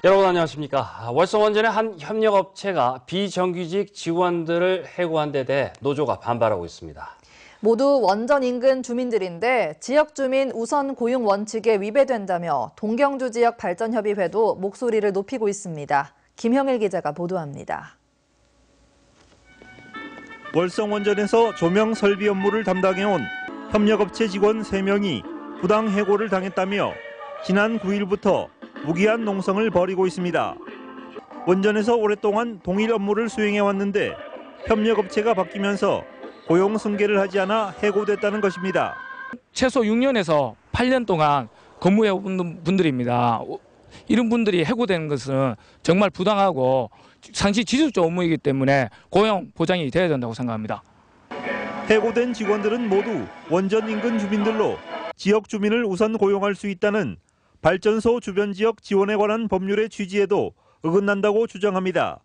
여러분 안녕하십니까. 월성원전의 한 협력업체가 비정규직 직원들을 해고한 데 대해 노조가 반발하고 있습니다. 모두 원전 인근 주민들인데 지역 주민 우선 고용 원칙에 위배된다며 동경주 지역 발전협의회도 목소리를 높이고 있습니다. 김형일 기자가 보도합니다. 월성원전에서 조명 설비 업무를 담당해온 협력업체 직원 3명이 부당 해고를 당했다며 지난 9일부터 무기한 농성을 벌이고 있습니다. 원전에서 오랫동안 동일 업무를 수행해왔는데 협력업체가 바뀌면서 고용 승계를 하지 않아 해고됐다는 것입니다. 최소 6년에서 8년 동안 근무해온 분들입니다. 이런 분들이 해고되는 것은 정말 부당하고 상시 지속적 업무이기 때문에 고용 보장이 돼야 된다고 생각합니다. 해고된 직원들은 모두 원전 인근 주민들로 지역 주민을 우선 고용할 수 있다는 발전소 주변 지역 지원에 관한 법률의 취지에도 어긋난다고 주장합니다.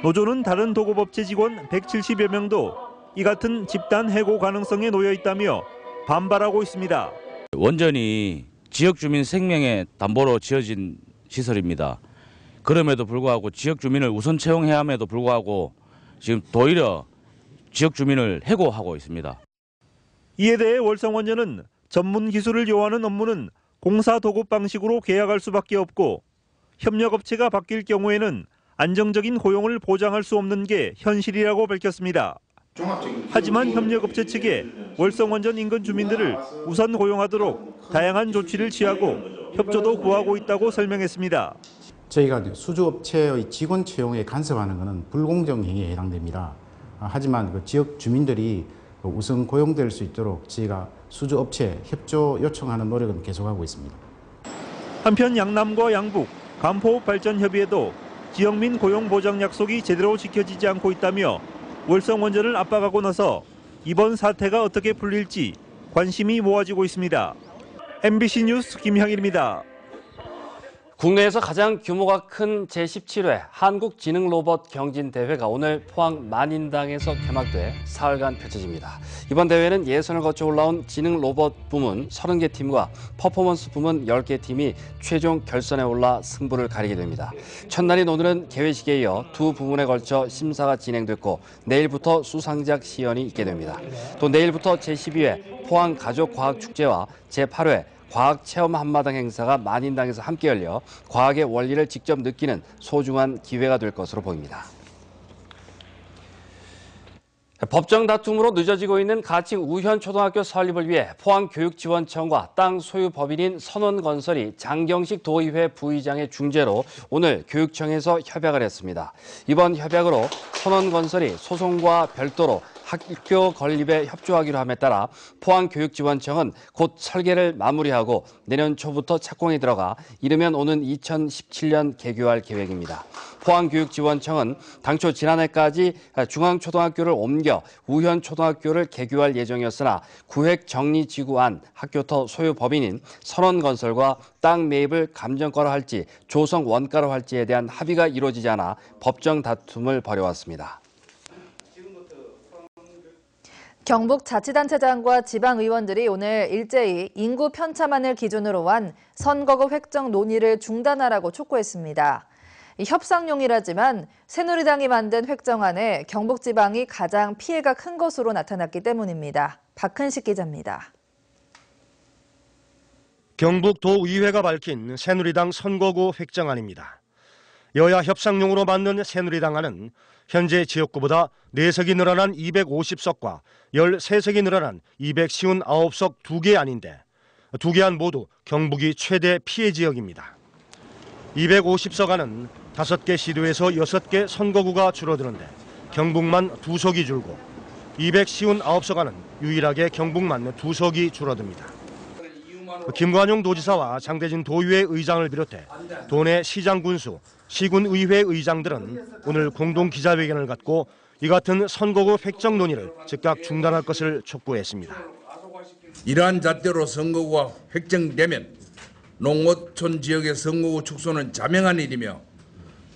노조는 다른 도급업체 직원 170여 명도 이 같은 집단 해고 가능성에 놓여 있다며 반발하고 있습니다. 원전이 지역 주민 생명의 담보로 지어진 시설입니다. 그럼에도 불구하고 지역 주민을 우선 채용해야 함에도 불구하고 지금 도리어 지역 주민을 해고하고 있습니다. 이에 대해 월성원전은 전문 기술을 요하는 업무는 공사 도급 방식으로 계약할 수밖에 없고 협력업체가 바뀔 경우에는 안정적인 고용을 보장할 수 없는 게 현실이라고 밝혔습니다. 하지만 협력업체 측에 월성원전 인근 주민들을 우선 고용하도록 다양한 조치를 취하고 협조도 구하고 있다고 설명했습니다. 저희가 수주업체의 직원 채용에 간섭하는 것은 불공정 행위에 해당됩니다. 하지만 그 지역 주민들이 우선 고용될 수 있도록 저희가 수주업체 협조 요청하는 노력은 계속하고 있습니다. 한편 양남과 양북, 간포 발전협의회도 지역민 고용 보장 약속이 제대로 지켜지지 않고 있다며 월성원전을 압박하고 나서 이번 사태가 어떻게 풀릴지 관심이 모아지고 있습니다. MBC 뉴스 김향일입니다. 국내에서 가장 규모가 큰 제17회 한국지능로봇 경진대회가 오늘 포항 만인당에서 개막돼 사흘간 펼쳐집니다. 이번 대회는 예선을 거쳐 올라온 지능로봇 부문 30개 팀과 퍼포먼스 부문 10개 팀이 최종 결선에 올라 승부를 가리게 됩니다. 첫날인 오늘은 개회식에 이어 두 부문에 걸쳐 심사가 진행됐고 내일부터 수상작 시연이 있게 됩니다. 또 내일부터 제12회 포항가족과학축제와 제8회 과학체험 한마당 행사가 만인당에서 함께 열려 과학의 원리를 직접 느끼는 소중한 기회가 될 것으로 보입니다. 법정 다툼으로 늦어지고 있는 가칭 우현초등학교 설립을 위해 포항교육지원청과 땅 소유 법인인 선원건설이 장경식 도의회 부의장의 중재로 오늘 교육청에서 협약을 했습니다. 이번 협약으로 선원건설이 소송과 별도로 학교 건립에 협조하기로 함에 따라 포항교육지원청은 곧 설계를 마무리하고 내년 초부터 착공에 들어가 이르면 오는 2017년 개교할 계획입니다. 포항교육지원청은 당초 지난해까지 중앙초등학교를 옮겨 우현초등학교를 개교할 예정이었으나 구획정리지구안 학교터 소유 법인인 선원건설과 땅 매입을 감정가로 할지 조성 원가로 할지에 대한 합의가 이루어지지 않아 법정 다툼을 벌여왔습니다. 경북자치단체장과 지방의원들이 오늘 일제히 인구 편차만을 기준으로 한 선거구 획정 논의를 중단하라고 촉구했습니다. 협상용이라지만 새누리당이 만든 획정안에 경북지방이 가장 피해가 큰 것으로 나타났기 때문입니다. 박흔식 기자입니다. 경북도의회가 밝힌 새누리당 선거구 획정안입니다. 여야 협상용으로 만든 새누리당안은 현재 지역구보다 4석이 늘어난 250석과 13석이 늘어난 259석 2개 안인데 2개 안 모두 경북이 최대 피해 지역입니다. 250석 안은 5개 시도에서 6개 선거구가 줄어드는데 경북만 2석이 줄고 259석 안은 유일하게 경북만 2석이 줄어듭니다. 김관용 도지사와 장대진 도의회 의장을 비롯해 도내 시장 군수, 시군의회 의장들은 오늘 공동 기자회견을 갖고 이 같은 선거구 획정 논의를 즉각 중단할 것을 촉구했습니다. 이러한 잣대로 선거구가 획정되면 농어촌 지역의 선거구 축소는 자명한 일이며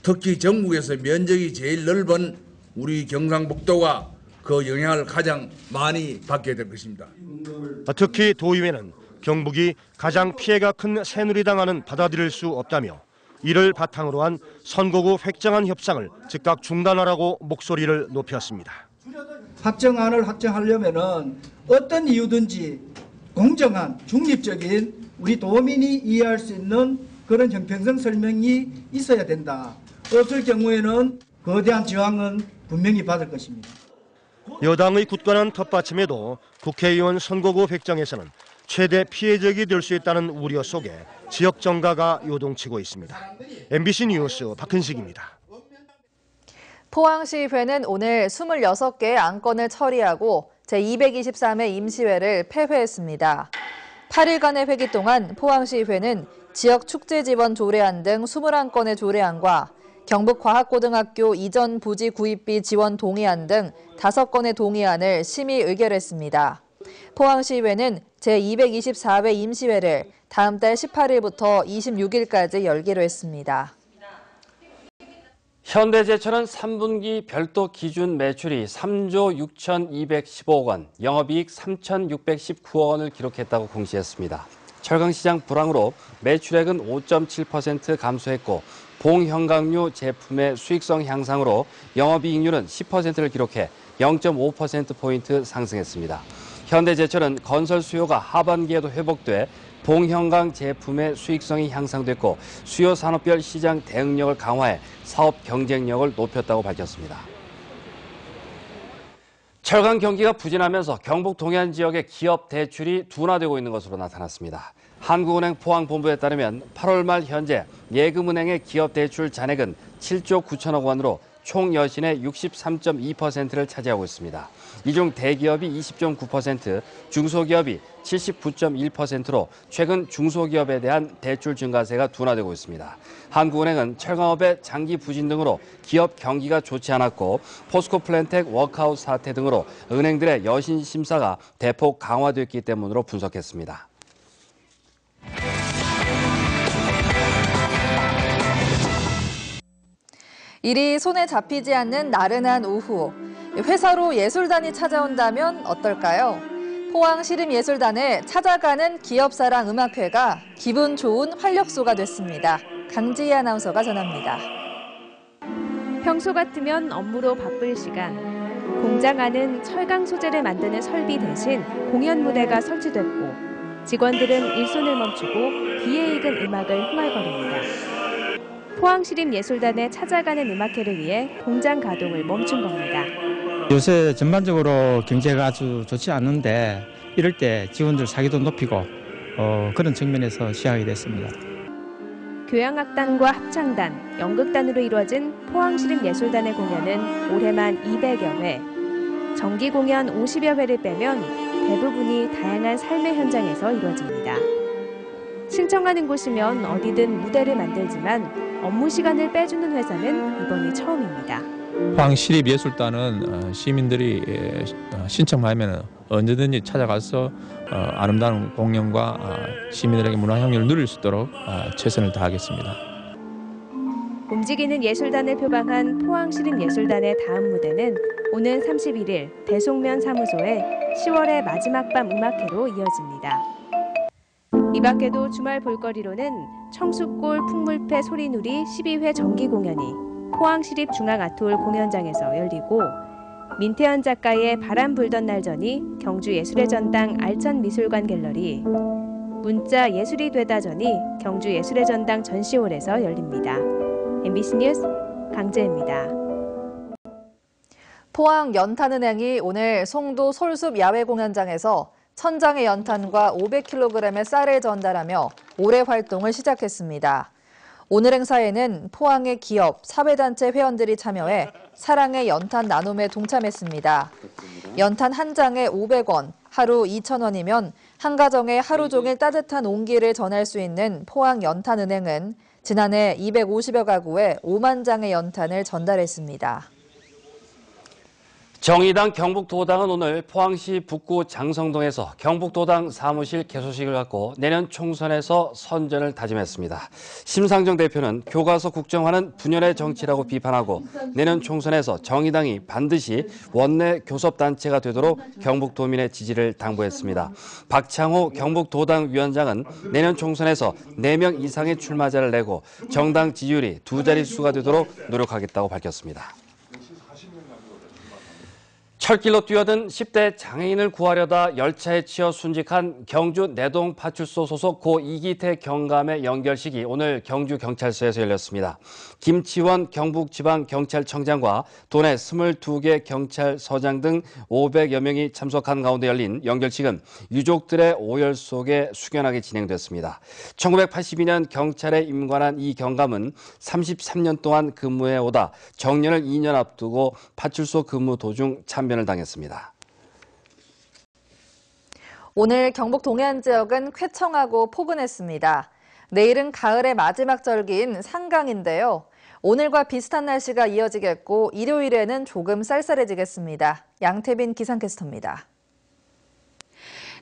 특히 전국에서 면적이 제일 넓은 우리 경상북도가 그 영향을 가장 많이 받게 될 것입니다. 특히 도의회는 경북이 가장 피해가 큰 새누리당안은 받아들일 수 없다며 이를 바탕으로 한 선거구 획정안 협상을 즉각 중단하라고 목소리를 높였습니다. 확정안을 확정하려면은 어떤 이유든지 공정한 중립적인 우리 도민이 이해할 수 있는 그런 형평성 설명이 있어야 된다. 없을 경우에는 거대한 저항은 분명히 받을 것입니다. 여당의 굳건한 텃받침에도 국회의원 선거구 획정에서는 최대 피해적이 될 수 있다는 우려 속에 지역 정가가 요동치고 있습니다. MBC 뉴스 박근식입니다. 포항시의회는 오늘 26개의 안건을 처리하고 제223회 임시회를 폐회했습니다. 8일간의 회기 동안 포항시의회는 지역 축제 지원 조례안 등 21건의 조례안과 경북과학고등학교 이전 부지 구입비 지원 동의안 등 5건의 동의안을 심의 의결했습니다. 포항시의회는 제224회 임시회를 다음 달 18일부터 26일까지 열기로 했습니다. 현대제철은 3분기 별도 기준 매출이 3조 6,215억 원, 영업이익 3,619억 원을 기록했다고 공시했습니다. 철강시장 불황으로 매출액은 5.7% 감소했고 봉형광류 제품의 수익성 향상으로 영업이익률은 10%를 기록해 0.5%포인트 상승했습니다. 현대제철은 건설 수요가 하반기에도 회복돼 봉형광 제품의 수익성이 향상됐고 수요 산업별 시장 대응력을 강화해 사업 경쟁력을 높였다고 밝혔습니다. 철강 경기가 부진하면서 경북 동해안 지역의 기업 대출이 둔화되고 있는 것으로 나타났습니다. 한국은행 포항본부에 따르면 8월 말 현재 예금은행의 기업 대출 잔액은 7조 9천억 원으로 총 여신의 63.2%를 차지하고 있습니다. 이 중 대기업이 20.9%, 중소기업이 79.1%로 최근 중소기업에 대한 대출 증가세가 둔화되고 있습니다. 한국은행은 철강업의 장기 부진 등으로 기업 경기가 좋지 않았고 포스코 플랜텍 워크아웃 사태 등으로 은행들의 여신 심사가 대폭 강화됐기 때문으로 분석했습니다. 일이 손에 잡히지 않는 나른한 오후. 회사로 예술단이 찾아온다면 어떨까요? 포항시립예술단에 찾아가는 기업사랑 음악회가 기분 좋은 활력소가 됐습니다. 강지희 아나운서가 전합니다. 평소 같으면 업무로 바쁠 시간. 공장 안은 철강 소재를 만드는 설비 대신 공연 무대가 설치됐고 직원들은 일손을 멈추고 귀에 익은 음악을 흥얼거립니다. 포항시립예술단에 찾아가는 음악회를 위해 공장 가동을 멈춘 겁니다. 요새 전반적으로 경제가 아주 좋지 않은데 이럴 때 직원들 사기도 높이고 그런 측면에서 시작이 됐습니다. 교향악단과 합창단, 연극단으로 이루어진 포항시립예술단의 공연은 올해만 200여 회. 정기 공연 50여 회를 빼면 대부분이 다양한 삶의 현장에서 이루어집니다. 신청하는 곳이면 어디든 무대를 만들지만 업무 시간을 빼주는 회사는 이번이 처음입니다. 포항시립예술단은 시민들이 신청하면 언제든지 찾아가서 아름다운 공연과 시민들에게 문화향유를 누릴 수 있도록 최선을 다하겠습니다. 움직이는 예술단을 표방한 포항시립예술단의 다음 무대는 오는 31일 대송면 사무소에 10월의 마지막 밤 음악회로 이어집니다. 이 밖에도 주말 볼거리로는 청숫골 풍물패 소리누리 12회 정기 공연이 포항시립중앙아트홀 공연장에서 열리고 민태현 작가의 바람 불던 날 전이 경주예술의 전당 알천미술관 갤러리, 문자 예술이 되다 전이 경주예술의 전당 전시홀에서 열립니다. MBC 뉴스 강재입니다. 포항 연탄은행이 오늘 송도 솔숲 야외공연장에서 1000장의 연탄과 500kg의 쌀을 전달하며 올해 활동을 시작했습니다. 오늘 행사에는 포항의 기업, 사회단체 회원들이 참여해 사랑의 연탄 나눔에 동참했습니다. 연탄 한 장에 500원, 하루 2,000원이면 한 가정에 하루 종일 따뜻한 온기를 전할 수 있는 포항 연탄은행은 지난해 250여 가구에 5만 장의 연탄을 전달했습니다. 정의당 경북도당은 오늘 포항시 북구 장성동에서 경북도당 사무실 개소식을 갖고 내년 총선에서 선전을 다짐했습니다. 심상정 대표는 교과서 국정화는 분열의 정치라고 비판하고 내년 총선에서 정의당이 반드시 원내 교섭단체가 되도록 경북도민의 지지를 당부했습니다. 박창호 경북도당 위원장은 내년 총선에서 4명 이상의 출마자를 내고 정당 지지율이 2자릿수가 되도록 노력하겠다고 밝혔습니다. 철길로 뛰어든 10대 장애인을 구하려다 열차에 치여 순직한 경주 내동파출소 소속 고 이기태 경감의 연결식이 오늘 경주경찰서에서 열렸습니다. 김치원 경북지방경찰청장과 도내 22개 경찰서장 등 500여 명이 참석한 가운데 열린 연결식은 유족들의 오열 속에 숙연하게 진행됐습니다. 1982년 경찰에 임관한 이 경감은 33년 동안 근무해 오다 정년을 2년 앞두고 파출소 근무 도중 참변을 당했습니다. 오늘 경북 동해안 지역은 쾌청하고 포근했습니다. 내일은 가을의 마지막 절기인 상강인데요. 오늘과 비슷한 날씨가 이어지겠고 일요일에는 조금 쌀쌀해지겠습니다. 양태빈 기상캐스터입니다.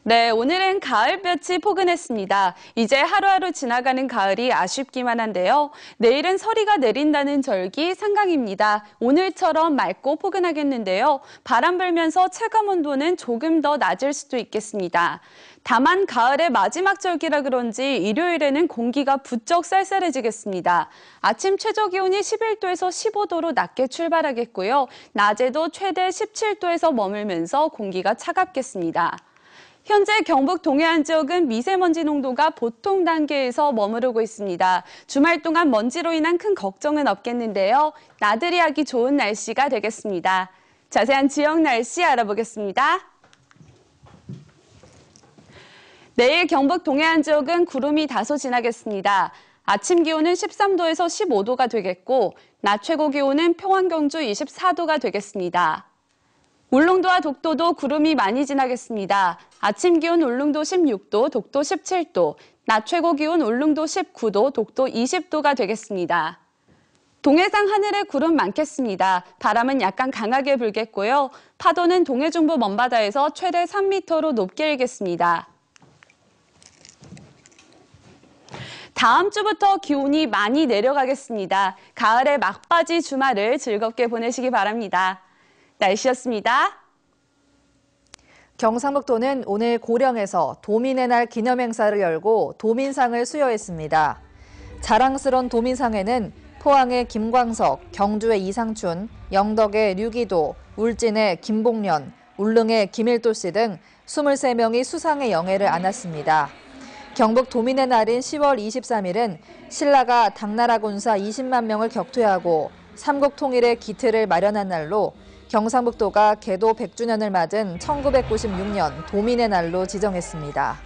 네, 오늘은 가을볕이 포근했습니다. 이제 하루하루 지나가는 가을이 아쉽기만 한데요. 내일은 서리가 내린다는 절기 상강입니다. 오늘처럼 맑고 포근하겠는데요. 바람 불면서 체감온도는 조금 더 낮을 수도 있겠습니다. 다만 가을의 마지막 절기라 그런지 일요일에는 공기가 부쩍 쌀쌀해지겠습니다. 아침 최저기온이 11도에서 15도로 낮게 출발하겠고요. 낮에도 최대 17도에서 머물면서 공기가 차갑겠습니다. 현재 경북 동해안 지역은 미세먼지 농도가 보통 단계에서 머무르고 있습니다. 주말 동안 먼지로 인한 큰 걱정은 없겠는데요. 나들이 하기 좋은 날씨가 되겠습니다. 자세한 지역 날씨 알아보겠습니다. 내일 경북 동해안 지역은 구름이 다소 지나겠습니다. 아침 기온은 13도에서 15도가 되겠고 낮 최고 기온은 평안 경주 24도가 되겠습니다. 울릉도와 독도도 구름이 많이 지나겠습니다. 아침 기온 울릉도 16도, 독도 17도, 낮 최고 기온 울릉도 19도, 독도 20도가 되겠습니다. 동해상 하늘에 구름 많겠습니다. 바람은 약간 강하게 불겠고요. 파도는 동해 중부 먼바다에서 최대 3m로 높게 일겠습니다. 다음 주부터 기온이 많이 내려가겠습니다. 가을의 막바지 주말을 즐겁게 보내시기 바랍니다. 날씨였습니다. 경상북도는 오늘 고령에서 도민의 날 기념행사를 열고 도민상을 수여했습니다. 자랑스러운 도민상에는 포항의 김광석, 경주의 이상춘, 영덕의 류기도, 울진의 김봉년, 울릉의 김일도 씨 등 23명이 수상의 영예를 안았습니다. 경북 도민의 날인 10월 23일은 신라가 당나라 군사 20만 명을 격퇴하고 삼국 통일의 기틀을 마련한 날로 경상북도가 개도 100주년을 맞은 1996년 도민의 날로 지정했습니다.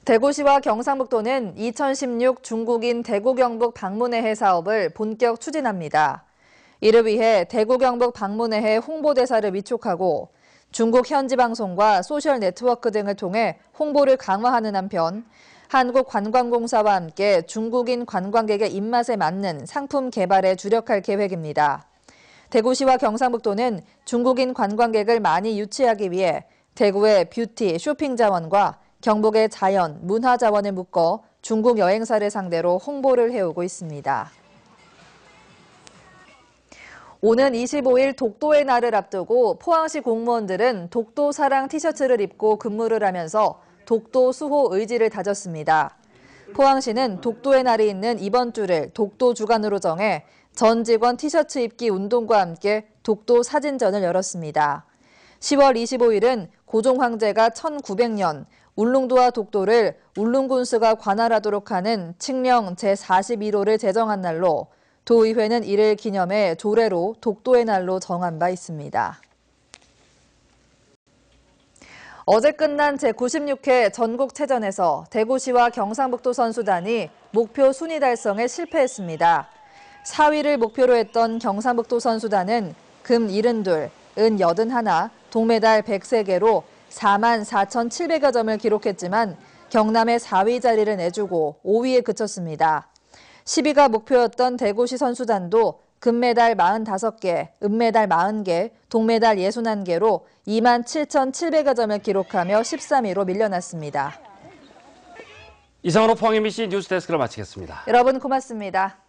대구시와 경상북도는 2016 중국인 대구경북 방문회해 사업을 본격 추진합니다. 이를 위해 대구경북 방문회해 홍보대사를 위촉하고 중국 현지 방송과 소셜 네트워크 등을 통해 홍보를 강화하는 한편 한국관광공사와 함께 중국인 관광객의 입맛에 맞는 상품 개발에 주력할 계획입니다. 대구시와 경상북도는 중국인 관광객을 많이 유치하기 위해 대구의 뷰티, 쇼핑 자원과 경북의 자연, 문화 자원을 묶어 중국 여행사를 상대로 홍보를 해오고 있습니다. 오는 25일 독도의 날을 앞두고 포항시 공무원들은 독도 사랑 티셔츠를 입고 근무를 하면서 독도 수호 의지를 다졌습니다. 포항시는 독도의 날이 있는 이번 주를 독도 주간으로 정해 전 직원 티셔츠 입기 운동과 함께 독도 사진전을 열었습니다. 10월 25일은 고종 황제가 1900년 울릉도와 독도를 울릉군수가 관할하도록 하는 칙령 제41호를 제정한 날로 도의회는 이를 기념해 조례로 독도의 날로 정한 바 있습니다. 어제 끝난 제96회 전국체전에서 대구시와 경상북도 선수단이 목표 순위 달성에 실패했습니다. 4위를 목표로 했던 경상북도 선수단은 금 72, 은 81, 동메달 103개로 44,700여 점을 기록했지만 경남의 4위 자리를 내주고 5위에 그쳤습니다. 10위가 목표였던 대구시 선수단도 금메달 45개, 은메달 40개, 동메달 61개로 27,700여 점을 기록하며 13위로 밀려났습니다. 이상으로 포항 MBC 뉴스데스크를 마치겠습니다. 여러분 고맙습니다.